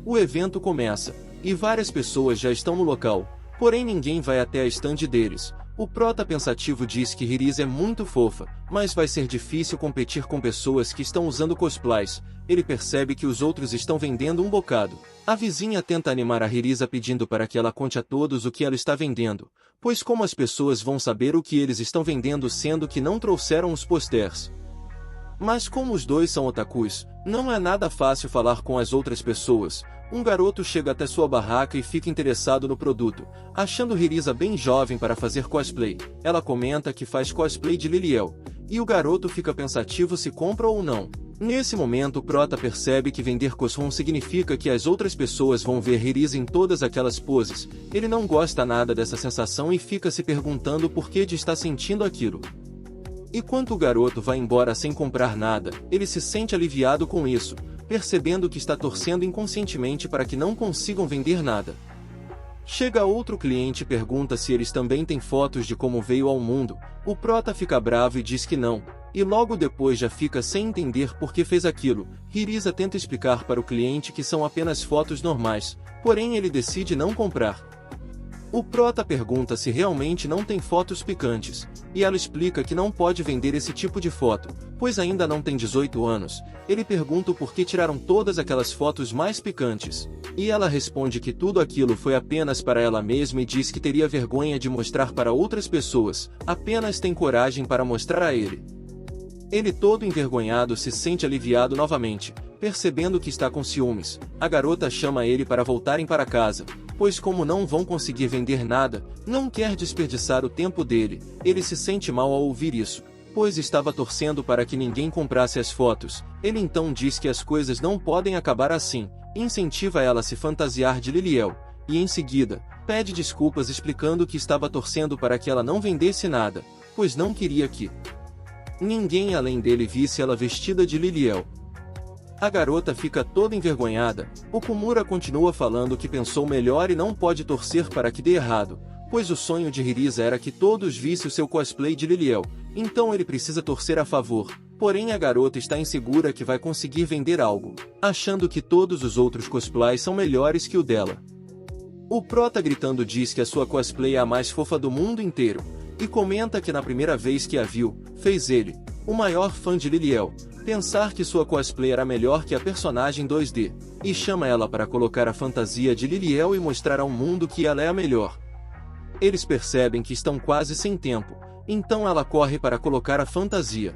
O evento começa, e várias pessoas já estão no local, porém ninguém vai até a estande deles. O prota pensativo diz que Ririza é muito fofa, mas vai ser difícil competir com pessoas que estão usando cosplays. Ele percebe que os outros estão vendendo um bocado. A vizinha tenta animar a Ririza pedindo para que ela conte a todos o que ela está vendendo, pois como as pessoas vão saber o que eles estão vendendo sendo que não trouxeram os posters? Mas como os dois são otakus, não é nada fácil falar com as outras pessoas. Um garoto chega até sua barraca e fica interessado no produto, achando Ririza bem jovem para fazer cosplay. Ela comenta que faz cosplay de Liliel, e o garoto fica pensativo se compra ou não. Nesse momento o prota percebe que vender cosplay significa que as outras pessoas vão ver Ririza em todas aquelas poses. Ele não gosta nada dessa sensação e fica se perguntando por que de estar sentindo aquilo. Enquanto o garoto vai embora sem comprar nada, ele se sente aliviado com isso, percebendo que está torcendo inconscientemente para que não consigam vender nada. Chega outro cliente e pergunta se eles também têm fotos de como veio ao mundo. O prota fica bravo e diz que não, e logo depois já fica sem entender por que fez aquilo. Ririza tenta explicar para o cliente que são apenas fotos normais, porém ele decide não comprar. O prota pergunta se realmente não tem fotos picantes, e ela explica que não pode vender esse tipo de foto, pois ainda não tem 18 anos. Ele pergunta o porquê tiraram todas aquelas fotos mais picantes, e ela responde que tudo aquilo foi apenas para ela mesma e diz que teria vergonha de mostrar para outras pessoas, apenas tem coragem para mostrar a ele. Ele todo envergonhado se sente aliviado novamente, percebendo que está com ciúmes. A garota chama ele para voltarem para casa, pois como não vão conseguir vender nada, não quer desperdiçar o tempo dele. Ele se sente mal ao ouvir isso, pois estava torcendo para que ninguém comprasse as fotos. Ele então diz que as coisas não podem acabar assim, incentiva ela a se fantasiar de Liliel, e em seguida, pede desculpas explicando que estava torcendo para que ela não vendesse nada, pois não queria que ninguém além dele visse ela vestida de Liliel. A garota fica toda envergonhada. Okumura continua falando que pensou melhor e não pode torcer para que dê errado, pois o sonho de Ririza era que todos vissem o seu cosplay de Liliel, então ele precisa torcer a favor. Porém a garota está insegura que vai conseguir vender algo, achando que todos os outros cosplays são melhores que o dela. O prota gritando diz que a sua cosplay é a mais fofa do mundo inteiro, e comenta que na primeira vez que a viu, fez ele, o maior fã de Liliel, pensar que sua cosplay era melhor que a personagem 2D, e chama ela para colocar a fantasia de Liliel e mostrar ao mundo que ela é a melhor. Eles percebem que estão quase sem tempo, então ela corre para colocar a fantasia.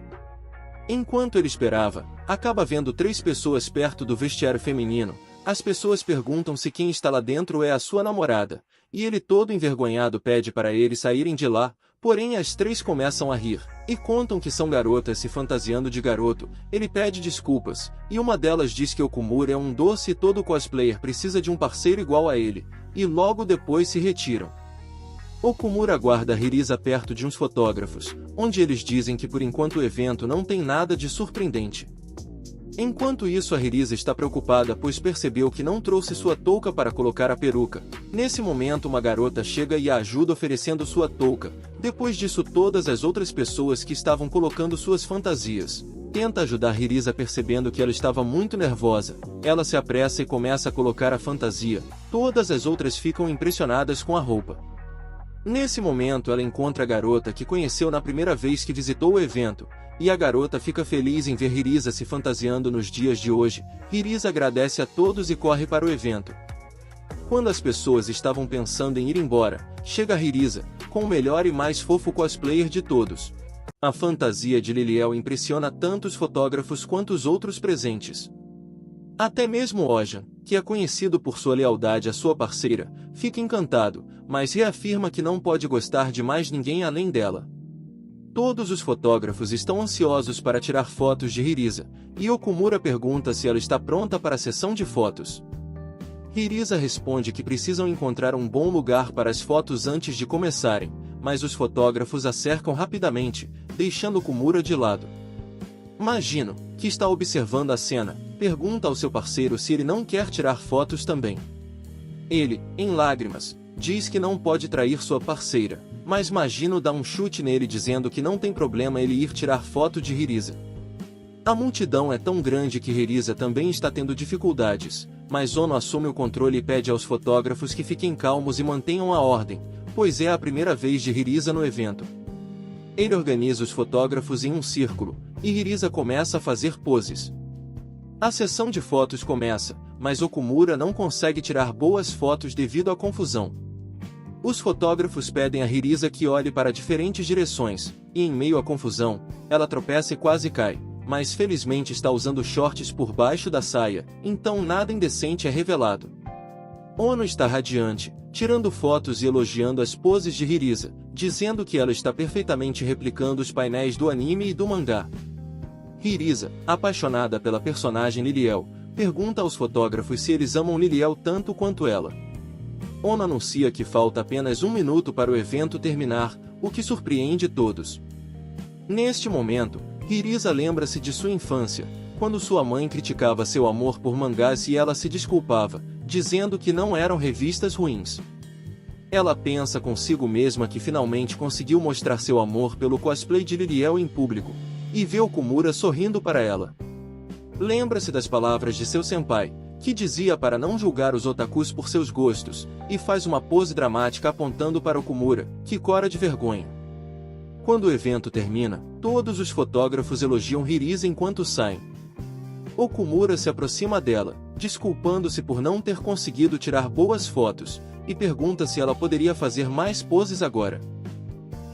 Enquanto ele esperava, acaba vendo 3 pessoas perto do vestiário feminino. As pessoas perguntam se quem está lá dentro é a sua namorada, e ele todo envergonhado pede para eles saírem de lá, porém as 3 começam a rir, e contam que são garotas se fantasiando de garoto. Ele pede desculpas, e uma delas diz que Okumura é um doce e todo cosplayer precisa de um parceiro igual a ele, e logo depois se retiram. Okumura aguarda Ririza perto de uns fotógrafos, onde eles dizem que por enquanto o evento não tem nada de surpreendente. Enquanto isso, a Hirisa está preocupada pois percebeu que não trouxe sua touca para colocar a peruca. Nesse momento, uma garota chega e a ajuda oferecendo sua touca. Depois disso, todas as outras pessoas que estavam colocando suas fantasias tenta ajudar Hirisa, percebendo que ela estava muito nervosa. Ela se apressa e começa a colocar a fantasia. Todas as outras ficam impressionadas com a roupa. Nesse momento, ela encontra a garota que conheceu na primeira vez que visitou o evento, e a garota fica feliz em ver Hirisa se fantasiando nos dias de hoje. Hirisa agradece a todos e corre para o evento. Quando as pessoas estavam pensando em ir embora, chega Hirisa, com o melhor e mais fofo cosplayer de todos. A fantasia de Liliel impressiona tanto os fotógrafos quanto os outros presentes. Até mesmo Ojan, que é conhecido por sua lealdade à sua parceira, fica encantado, mas reafirma que não pode gostar de mais ninguém além dela. Todos os fotógrafos estão ansiosos para tirar fotos de Hirisa, e Okumura pergunta se ela está pronta para a sessão de fotos. Hirisa responde que precisam encontrar um bom lugar para as fotos antes de começarem, mas os fotógrafos a cercam rapidamente, deixando Okumura de lado. Magino, que está observando a cena, pergunta ao seu parceiro se ele não quer tirar fotos também. Ele, em lágrimas, diz que não pode trair sua parceira, mas Magino dá um chute nele dizendo que não tem problema ele ir tirar foto de Hirisa. A multidão é tão grande que Hirisa também está tendo dificuldades, mas Ono assume o controle e pede aos fotógrafos que fiquem calmos e mantenham a ordem, pois é a primeira vez de Hirisa no evento. Ele organiza os fotógrafos em um círculo, e Hirisa começa a fazer poses. A sessão de fotos começa, mas Okumura não consegue tirar boas fotos devido à confusão. Os fotógrafos pedem a Hirisa que olhe para diferentes direções, e em meio à confusão, ela tropeça e quase cai, mas felizmente está usando shorts por baixo da saia, então nada indecente é revelado. Ono está radiante, tirando fotos e elogiando as poses de Hirisa, dizendo que ela está perfeitamente replicando os painéis do anime e do mangá. Hirisa, apaixonada pela personagem Liliel, pergunta aos fotógrafos se eles amam Liliel tanto quanto ela. Ono anuncia que falta apenas 1 minuto para o evento terminar, o que surpreende todos. Neste momento, Hirisa lembra-se de sua infância, quando sua mãe criticava seu amor por mangás e ela se desculpava, dizendo que não eram revistas ruins. Ela pensa consigo mesma que finalmente conseguiu mostrar seu amor pelo cosplay de Liliel em público, e vê Okumura sorrindo para ela. Lembra-se das palavras de seu senpai, que dizia para não julgar os otakus por seus gostos, e faz uma pose dramática apontando para Okumura, que cora de vergonha. Quando o evento termina, todos os fotógrafos elogiam Hirisa enquanto saem. Okumura se aproxima dela, desculpando-se por não ter conseguido tirar boas fotos, e pergunta se ela poderia fazer mais poses agora.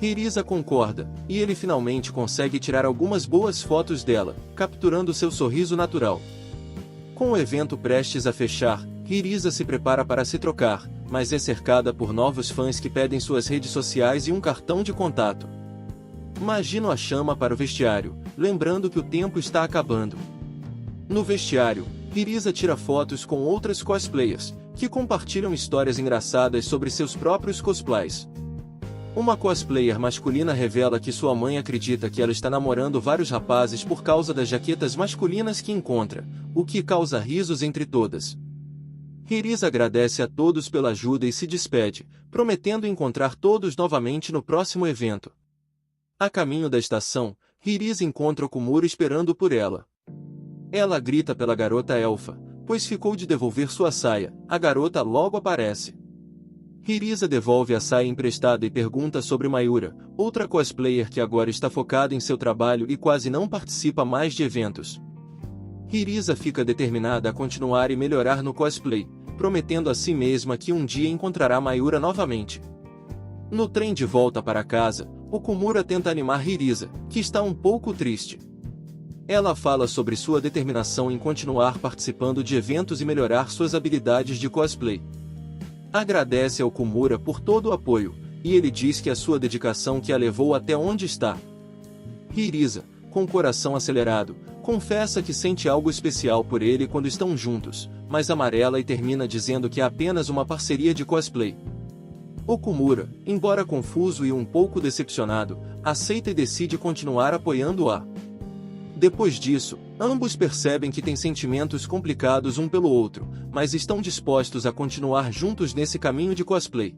Hirisa concorda, e ele finalmente consegue tirar algumas boas fotos dela, capturando seu sorriso natural. Com o evento prestes a fechar, Hirisa se prepara para se trocar, mas é cercada por novos fãs que pedem suas redes sociais e um cartão de contato. Magino a chama para o vestiário, lembrando que o tempo está acabando. No vestiário, Hirisa tira fotos com outras cosplayers, que compartilham histórias engraçadas sobre seus próprios cosplays. Uma cosplayer masculina revela que sua mãe acredita que ela está namorando vários rapazes por causa das jaquetas masculinas que encontra, o que causa risos entre todas. Hirisa agradece a todos pela ajuda e se despede, prometendo encontrar todos novamente no próximo evento. A caminho da estação, Hirisa encontra Okumura esperando por ela. Ela grita pela garota elfa, pois ficou de devolver sua saia. A garota logo aparece. Hirisa devolve a saia emprestada e pergunta sobre Mayura, outra cosplayer que agora está focada em seu trabalho e quase não participa mais de eventos. Hirisa fica determinada a continuar e melhorar no cosplay, prometendo a si mesma que um dia encontrará Mayura novamente. No trem de volta para casa, Okumura tenta animar Hirisa, que está um pouco triste. Ela fala sobre sua determinação em continuar participando de eventos e melhorar suas habilidades de cosplay. Agradece ao Okumura por todo o apoio, e ele diz que a sua dedicação que a levou até onde está. Hirisa, com o coração acelerado, confessa que sente algo especial por ele quando estão juntos, mas amarela e termina dizendo que é apenas uma parceria de cosplay. Okumura, embora confuso e um pouco decepcionado, aceita e decide continuar apoiando-a. Depois disso, ambos percebem que têm sentimentos complicados um pelo outro, mas estão dispostos a continuar juntos nesse caminho de cosplay.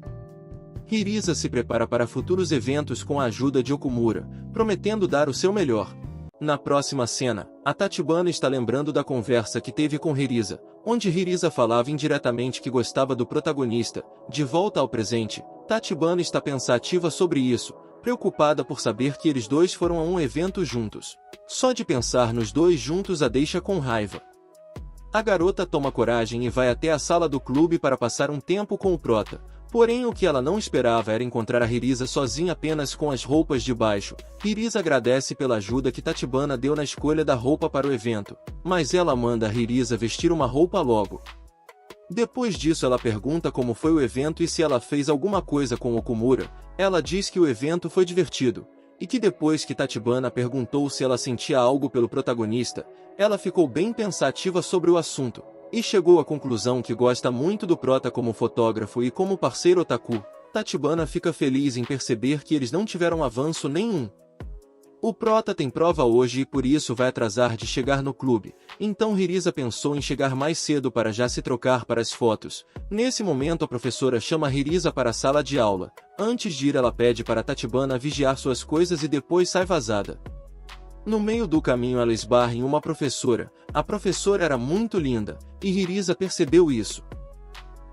Hirisa se prepara para futuros eventos com a ajuda de Okumura, prometendo dar o seu melhor. Na próxima cena, a Tachibana está lembrando da conversa que teve com Hirisa, onde Hirisa falava indiretamente que gostava do protagonista. De volta ao presente, Tachibana está pensativa sobre isso, preocupada por saber que eles dois foram a um evento juntos. Só de pensar nos dois juntos a deixa com raiva. A garota toma coragem e vai até a sala do clube para passar um tempo com o prota. Porém, o que ela não esperava era encontrar a Hirisa sozinha apenas com as roupas de baixo. Hirisa agradece pela ajuda que Tachibana deu na escolha da roupa para o evento, mas ela manda a Hirisa vestir uma roupa logo. Depois disso ela pergunta como foi o evento e se ela fez alguma coisa com Okumura. Ela diz que o evento foi divertido, e que depois que Tachibana perguntou se ela sentia algo pelo protagonista, ela ficou bem pensativa sobre o assunto, e chegou à conclusão que gosta muito do prota como fotógrafo e como parceiro otaku. Tachibana fica feliz em perceber que eles não tiveram avanço nenhum. O prota tem prova hoje e por isso vai atrasar de chegar no clube, então Hirisa pensou em chegar mais cedo para já se trocar para as fotos. Nesse momento a professora chama Hirisa para a sala de aula. Antes de ir ela pede para Tachibana vigiar suas coisas e depois sai vazada. No meio do caminho ela esbarra em uma professora. A professora era muito linda, e Hirisa percebeu isso.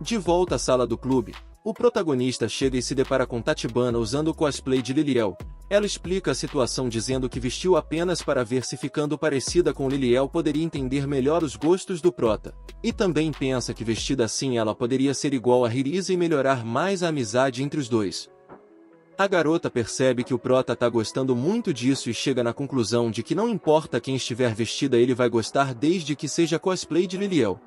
De volta à sala do clube, o protagonista chega e se depara com Tachibana usando o cosplay de Liliel. Ela explica a situação dizendo que vestiu apenas para ver se ficando parecida com Liliel poderia entender melhor os gostos do prota. E também pensa que vestida assim ela poderia ser igual a Hirisa e melhorar mais a amizade entre os dois. A garota percebe que o prota tá gostando muito disso e chega na conclusão de que não importa quem estiver vestida ele vai gostar desde que seja cosplay de Liliel.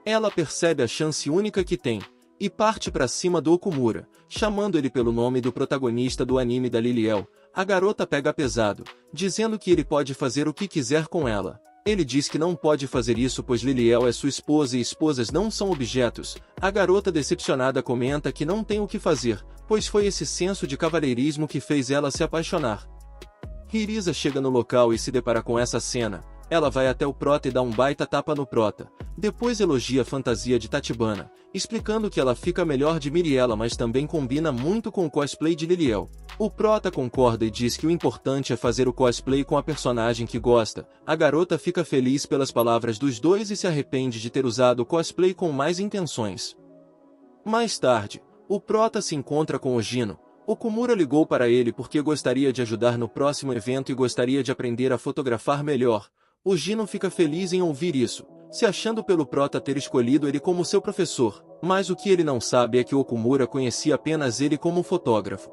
Ela percebe a chance única que tem, e parte para cima do Okumura, chamando ele pelo nome do protagonista do anime da Liliel. A garota pega pesado, dizendo que ele pode fazer o que quiser com ela. Ele diz que não pode fazer isso pois Liliel é sua esposa e esposas não são objetos. A garota decepcionada comenta que não tem o que fazer, pois foi esse senso de cavalheirismo que fez ela se apaixonar. Hirisa chega no local e se depara com essa cena. Ela vai até o prota e dá um baita tapa no prota. Depois elogia a fantasia de Tachibana, explicando que ela fica melhor de Miriela mas também combina muito com o cosplay de Liliel. O prota concorda e diz que o importante é fazer o cosplay com a personagem que gosta. A garota fica feliz pelas palavras dos dois e se arrepende de ter usado o cosplay com mais intenções. Mais tarde, o prota se encontra com Ojino. Okumura ligou para ele porque gostaria de ajudar no próximo evento e gostaria de aprender a fotografar melhor. Ojino fica feliz em ouvir isso, se achando pelo prota ter escolhido ele como seu professor, mas o que ele não sabe é que Okumura conhecia apenas ele como fotógrafo.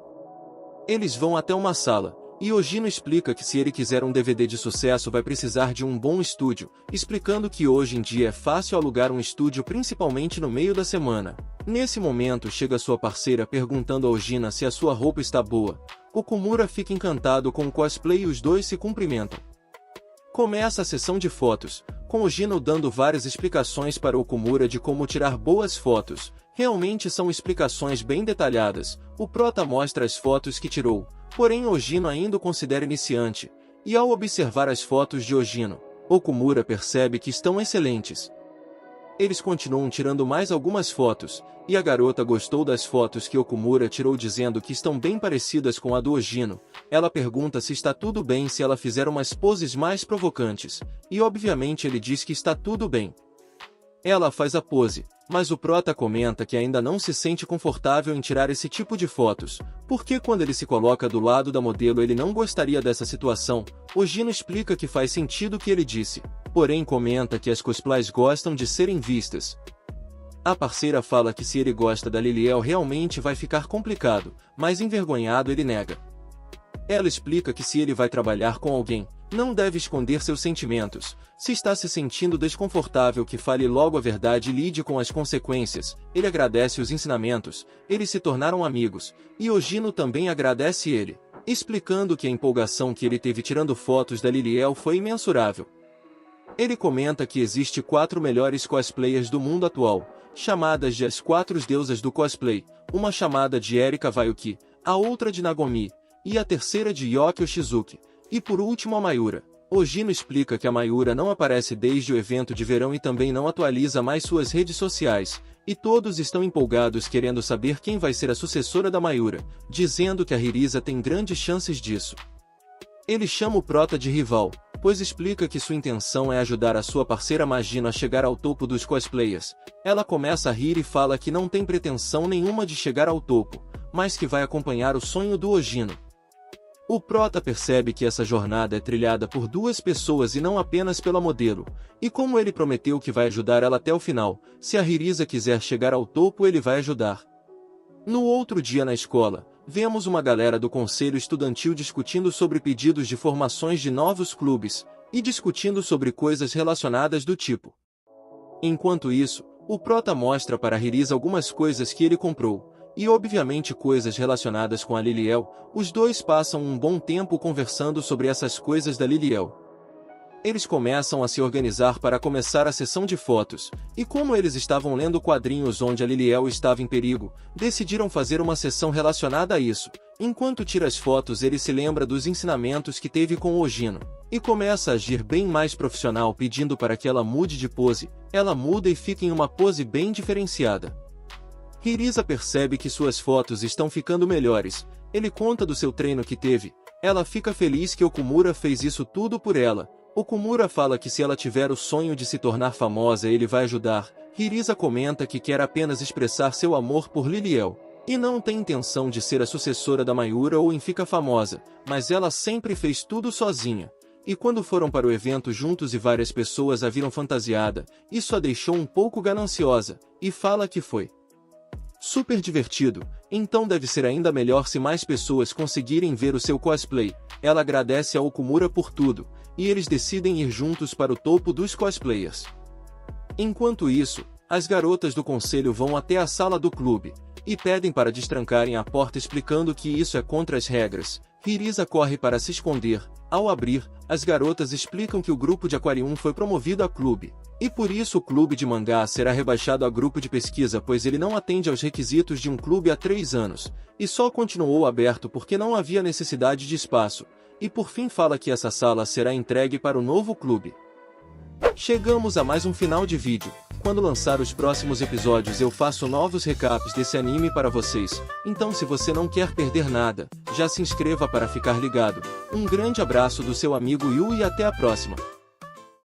Eles vão até uma sala, e Ojino explica que se ele quiser um DVD de sucesso vai precisar de um bom estúdio, explicando que hoje em dia é fácil alugar um estúdio principalmente no meio da semana. Nesse momento chega sua parceira perguntando a Ojina se a sua roupa está boa. Okumura fica encantado com o cosplay e os dois se cumprimentam. Começa a sessão de fotos, com Ojino dando várias explicações para Okumura de como tirar boas fotos. Realmente são explicações bem detalhadas. O prota mostra as fotos que tirou, porém Ojino ainda o considera iniciante, e ao observar as fotos de Ojino, Okumura percebe que estão excelentes. Eles continuam tirando mais algumas fotos, e a garota gostou das fotos que Okumura tirou dizendo que estão bem parecidas com a do Ojino. Ela pergunta se está tudo bem se ela fizer umas poses mais provocantes, e obviamente ele diz que está tudo bem. Ela faz a pose, mas o prota comenta que ainda não se sente confortável em tirar esse tipo de fotos, porque quando ele se coloca do lado da modelo ele não gostaria dessa situação. Ojino explica que faz sentido o que ele disse, porém comenta que as cosplays gostam de serem vistas. A parceira fala que se ele gosta da Liliel realmente vai ficar complicado, mas envergonhado ele nega. Ela explica que se ele vai trabalhar com alguém, não deve esconder seus sentimentos. Se está se sentindo desconfortável que fale logo a verdade e lide com as consequências. Ele agradece os ensinamentos, eles se tornaram amigos, e Ojino também agradece ele, explicando que a empolgação que ele teve tirando fotos da Liliel foi imensurável. Ele comenta que existe 4 melhores cosplayers do mundo atual, chamadas de as 4 deusas do cosplay, uma chamada de Erika Wayuki, a outra de Nagomi, e a terceira de Yokio Shizuki, e por último a Mayura. Ojino explica que a Mayura não aparece desde o evento de verão e também não atualiza mais suas redes sociais, e todos estão empolgados querendo saber quem vai ser a sucessora da Mayura, dizendo que a Hirisa tem grandes chances disso. Ele chama o Prota de rival, pois explica que sua intenção é ajudar a sua parceira Magino a chegar ao topo dos cosplayers. Ela começa a rir e fala que não tem pretensão nenhuma de chegar ao topo, mas que vai acompanhar o sonho do Ojino. O Prota percebe que essa jornada é trilhada por duas pessoas e não apenas pela modelo, e como ele prometeu que vai ajudar ela até o final, se a Hirisa quiser chegar ao topo ele vai ajudar. No outro dia na escola, vemos uma galera do conselho estudantil discutindo sobre pedidos de formações de novos clubes, e discutindo sobre coisas relacionadas do tipo. Enquanto isso, o Prota mostra para Hirisa algumas coisas que ele comprou, e obviamente coisas relacionadas com a Liliel. Os dois passam um bom tempo conversando sobre essas coisas da Liliel. Eles começam a se organizar para começar a sessão de fotos, e como eles estavam lendo quadrinhos onde a Liliel estava em perigo, decidiram fazer uma sessão relacionada a isso. Enquanto tira as fotos ele se lembra dos ensinamentos que teve com o Ojino, e começa a agir bem mais profissional pedindo para que ela mude de pose. Ela muda e fica em uma pose bem diferenciada. Hirisa percebe que suas fotos estão ficando melhores. Ele conta do seu treino que teve. Ela fica feliz que Okumura fez isso tudo por ela. Okumura fala que se ela tiver o sonho de se tornar famosa ele vai ajudar. Hirisa comenta que quer apenas expressar seu amor por Liliel, e não tem intenção de ser a sucessora da Mayura ou em ficar famosa, mas ela sempre fez tudo sozinha. E quando foram para o evento juntos e várias pessoas a viram fantasiada, isso a deixou um pouco gananciosa, e fala que foi super divertido, então deve ser ainda melhor se mais pessoas conseguirem ver o seu cosplay. Ela agradece a Okumura por tudo, e eles decidem ir juntos para o topo dos cosplayers. Enquanto isso, as garotas do conselho vão até a sala do clube, e pedem para destrancarem a porta explicando que isso é contra as regras. Hirisa corre para se esconder. Ao abrir, as garotas explicam que o grupo de Aquarium foi promovido a clube, e por isso o clube de mangá será rebaixado a grupo de pesquisa pois ele não atende aos requisitos de um clube há 3 anos, e só continuou aberto porque não havia necessidade de espaço, e por fim fala que essa sala será entregue para o novo clube. Chegamos a mais um final de vídeo. Quando lançar os próximos episódios eu faço novos recaps desse anime para vocês, então se você não quer perder nada, já se inscreva para ficar ligado. Um grande abraço do seu amigo Yu e até a próxima.